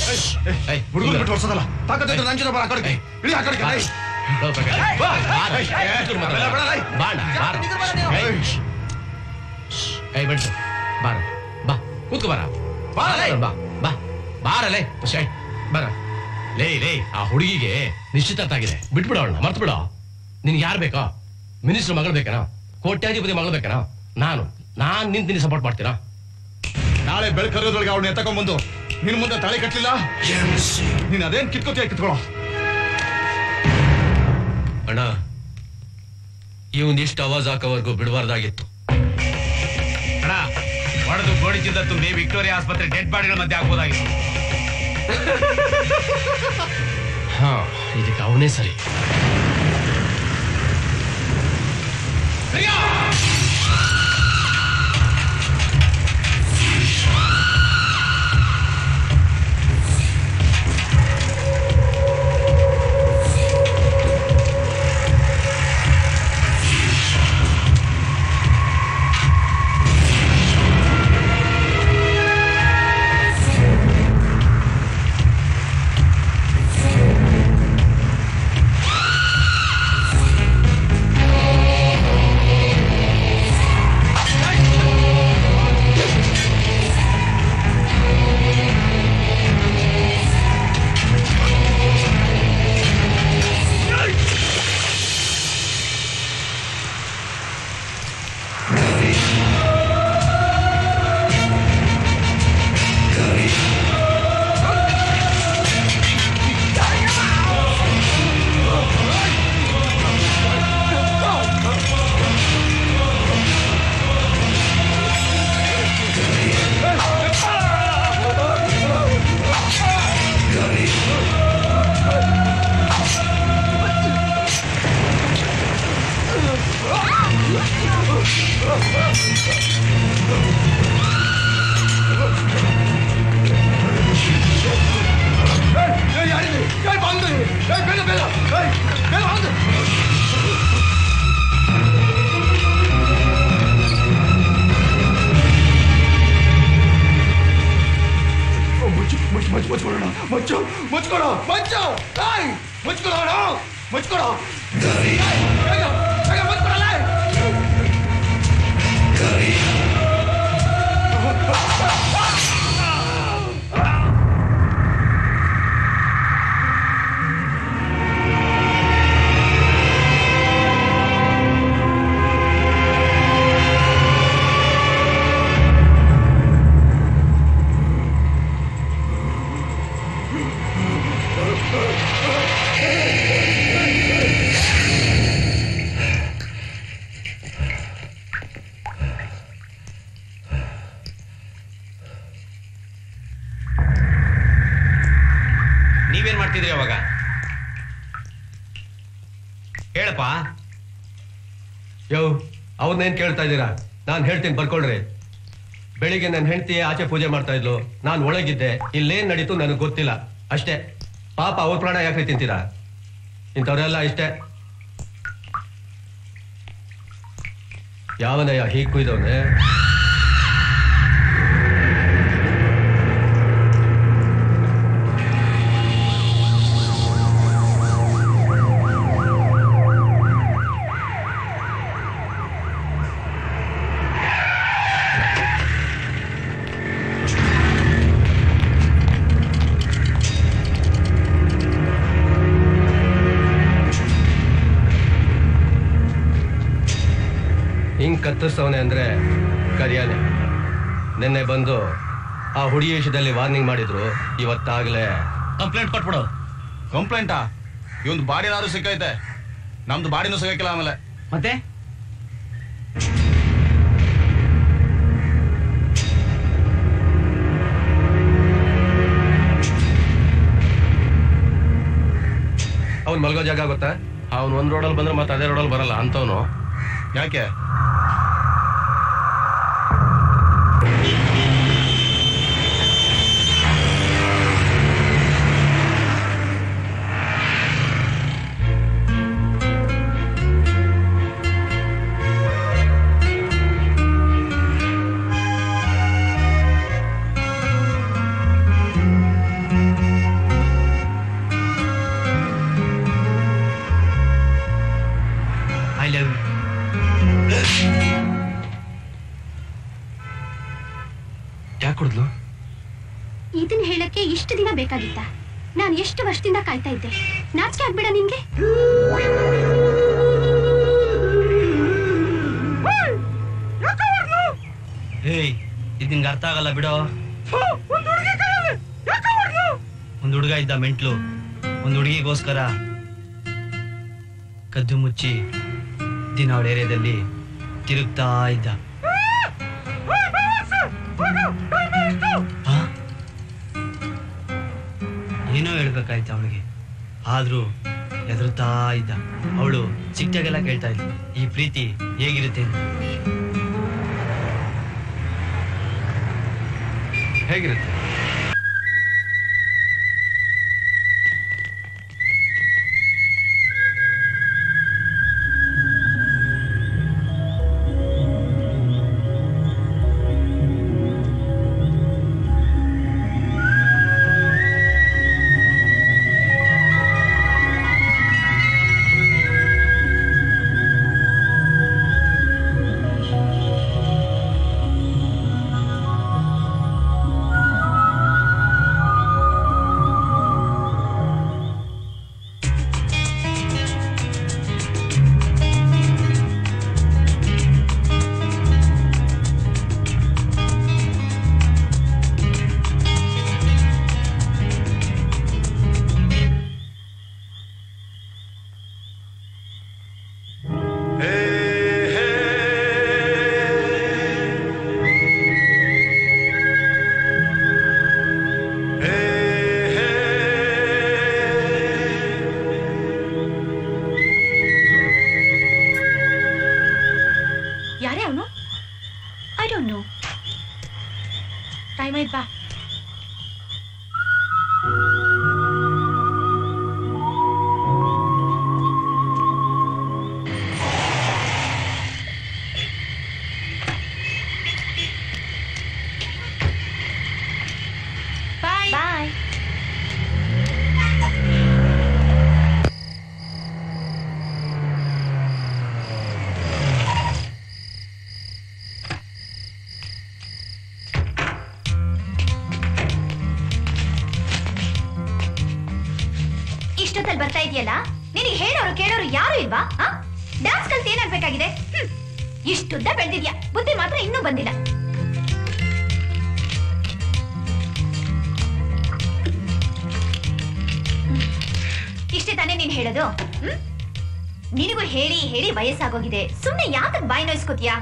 ಹುಡುಗರು ಬಿಟ್ಟು ಹೊಡ್ಸೋದಲ್ಲ ತಾಕತ್ತಿದ್ರೆ ನನ್ನ ಜೊತೆ ಬರ ಆ ಕಡೆಗೆ ಇಳಿ ಆ ಕಡೆಗೆ ಬಂಟು ಬಾರ ಬಾ ಕೂತ್ಕೊ ಬಾರ ಬಾ ಬಾ ಬಾರಲೇ ಬರ ಲೇ ಲೇ ಆ ಹುಡುಗಿಗೆ ನಿಶ್ಚಿತಾರ್ಥ ಆಗಿದೆ ಬಿಟ್ಬಿಡ ಅವಳನ್ನ ಮರ್ತು ಬಿಡ ನಿನ್ಗೆ ಯಾರು ಬೇಕೋ ಮಿನಿಸ್ಟರ್ ಮಗಳು ಬೇಕನಾ ಕೋಟ್ಯಾಧಿಪತಿ ಮಗಳು ಬೇಕನಾ ನಾನು ನಿಂತೀನಿ ಸಪೋರ್ಟ್ ಮಾಡ್ತೀರಾ ನಾಳೆ ಬೆಳಕರಿಯೋದ್ರೊಳಗೆ ಅವಳನ್ನ ಎತ್ತಕೊಂಡ್ಬಂದು ನಿನ್ ಮುಂದೆ ತಲೆ ಕಟ್ಟಲಿಲ್ಲ ನೀನ್ ಅದೇನ್ ಕಿತ್ಕೋತೀಯ ಕಿತ್ಕೊಳ್ಳೋ ಅಣ್ಣ ಇವನಿಷ್ಟು ಆವಾಜ್ ಹಾಕೋವರೆಗೂ ಬಿಡಬಾರ್ದಾಗಿತ್ತು ಅಣ್ಣ ಹೊಡೆದು ಗೋಡಿ ಚಿಂದ ತುಂಬಿ ವಿಕ್ಟೋರಿಯಾ ಆಸ್ಪತ್ರೆ ಡೆಡ್ ಬಾಡಿಗಳ ಮಧ್ಯೆ ಹಾಕ್ಬೋದಾಗಿತ್ತು ಹಾ ಇದಕ್ಕೆ ಅವನೇ ಸರಿ ನೀವೇನ್ ಮಾಡ್ತಿದ್ರಿ ಅವಾಗ ಹೇಳಪ್ಪ ಯೋ ಅವನ್ನೇನ್ ಕೇಳ್ತಾ ಇದ್ದೀರಾ ನಾನು ಹೇಳ್ತೀನಿ ಬರ್ಕೊಳ್ರಿ ಬೆಳಿಗ್ಗೆ ನನ್ನ ಹೆಂಡತಿ ಆಚೆ ಪೂಜೆ ಮಾಡ್ತಾ ಇದ್ಲು ನಾನು ಒಳಗಿದ್ದೆ ಇಲ್ಲೇನ್ ನಡೀತು ನನಗೆ ಗೊತ್ತಿಲ್ಲ ಅಷ್ಟೇ ಪಾಪ ಅವ್ರ ಪ್ರಾಣ ಯಾಕ್ರಿ ತಿಂತೀರಾ ಇಂಥವ್ರೆಲ್ಲ ಇಷ್ಟೇ ಯಾವನಯ್ಯ ಹೀಗ್ ಕುಯ್ದವನೆ ಹಿಂಗ್ ಕತ್ತರಿಸವನೆ ಅಂದ್ರೆ ಕರಿಯಾನೆ ನಿನ್ನೆ ಬಂದು ಆ ಹುಡುಗಿ ವಿಷಯದಲ್ಲಿ ವಾರ್ನಿಂಗ್ ಮಾಡಿದ್ರು ಇವತ್ತಾಗ್ಲೇ ಕಂಪ್ಲೇಂಟ್ ಕೊಟ್ಬಿಡು ಕಂಪ್ಲೇಂಟಾ ಇವಂದು ಬಾಡಿನಾದ್ರು ಸಿಕ್ಕೈತೆ ನಮ್ದು ಬಾಡಿನೂ ಸಿಗಕ್ಕಿಲ್ಲ ಆಮೇಲೆ ಮತ್ತೆ ಅವ್ನ್ ಮಲ್ಗೋ ಜಾಗ ಗೊತ್ತಾ ಅವ್ನು ಒಂದ್ ರೋಡಲ್ಲಿ ಬಂದ್ರೆ ಮತ್ತೆ ಅದೇ ರೋಡಲ್ಲಿ ಬರಲ್ಲ ಅಂತವನು ಯಾಕೆ ಐ ಲವ್ ಯಾಕೆ ಕುಡಿದ್ಲು? ಇದನ್ನ ಹೇಳಕ್ಕೆ ಇಷ್ಟು ದಿನ ಬೇಕಾಗಿತ್ತ? ನಾನು ಎಷ್ಟು ವರ್ಷದಿಂದ ಕಾಯ್ತಾ ಇದ್ದೆ. ನಾಚಿಕೆ ಆಗ್ಬೇಡ ನಿನ್ಗೆ? ಏಯ್ ಇದು ನಿಂಗೆ ಅರ್ಥ ಆಗಲ್ಲ ಬಿಡೋ. ಒಂದು ಹುಡುಗ ಇದ್ದ ಮೆಂಟ್ಲು, ಒಂದು ಹುಡುಗಿಗೋಸ್ಕರ ಕದ್ದು ಮುಚ್ಚಿ ದಿನ ಅವಳ ಏರಿಯಾದಲ್ಲಿ ತಿರುಗ್ತಾ ಇದ್ದ. ಏನೋ ಹೇಳ್ಬೇಕಾಯ್ತು ಅವಳಿಗೆ, ಆದ್ರೂ ಹೆದರ್ತಾ ಇದ್ದ. ಅವಳು ಸಿಕ್ತಾಗೆಲ್ಲ ಕೇಳ್ತಾ ಇದ್ಲು, ಈ ಪ್ರೀತಿ ಹೇಗಿರುತ್ತೆ ಅಂತ. ಹೇಗಿರುತ್ತೆ? ಬಾ. Bye. Bye. ಇಷ್ಟೊತ್ತಲ್ಲಿ ಬರ್ತಾ ಇದೆಯಲ್ಲ, ನಿನಗೆ ಹೇಳೋರು ಕೇಳೋರು ಯಾರು ಇಲ್ವಾ? ಡ್ಯಾನ್ಸ್ ಕಲ್ತು ಏನಾಗ್ಬೇಕಾಗಿದೆ? ಇಷ್ಟುದ್ದ ಬೆಳೆದಿದ್ಯಾ, ಬುದ್ಧಿ ಮಾತ್ರ ಇನ್ನೂ ಬಂದಿಲ್ಲ. ಇಷ್ಟೇ ತಾನೇ ನೀನ್ ಹೇಳೋದು? ನಿನಗೂ ಹೇಳಿ ಹೇಳಿ ವಯಸ್ಸಾಗೋಗಿದೆ, ಸುಮ್ನೆ ಯಾಕೆ ಬಾಯಿ ನೋಯಿಸ್ಕೋತೀಯಾ?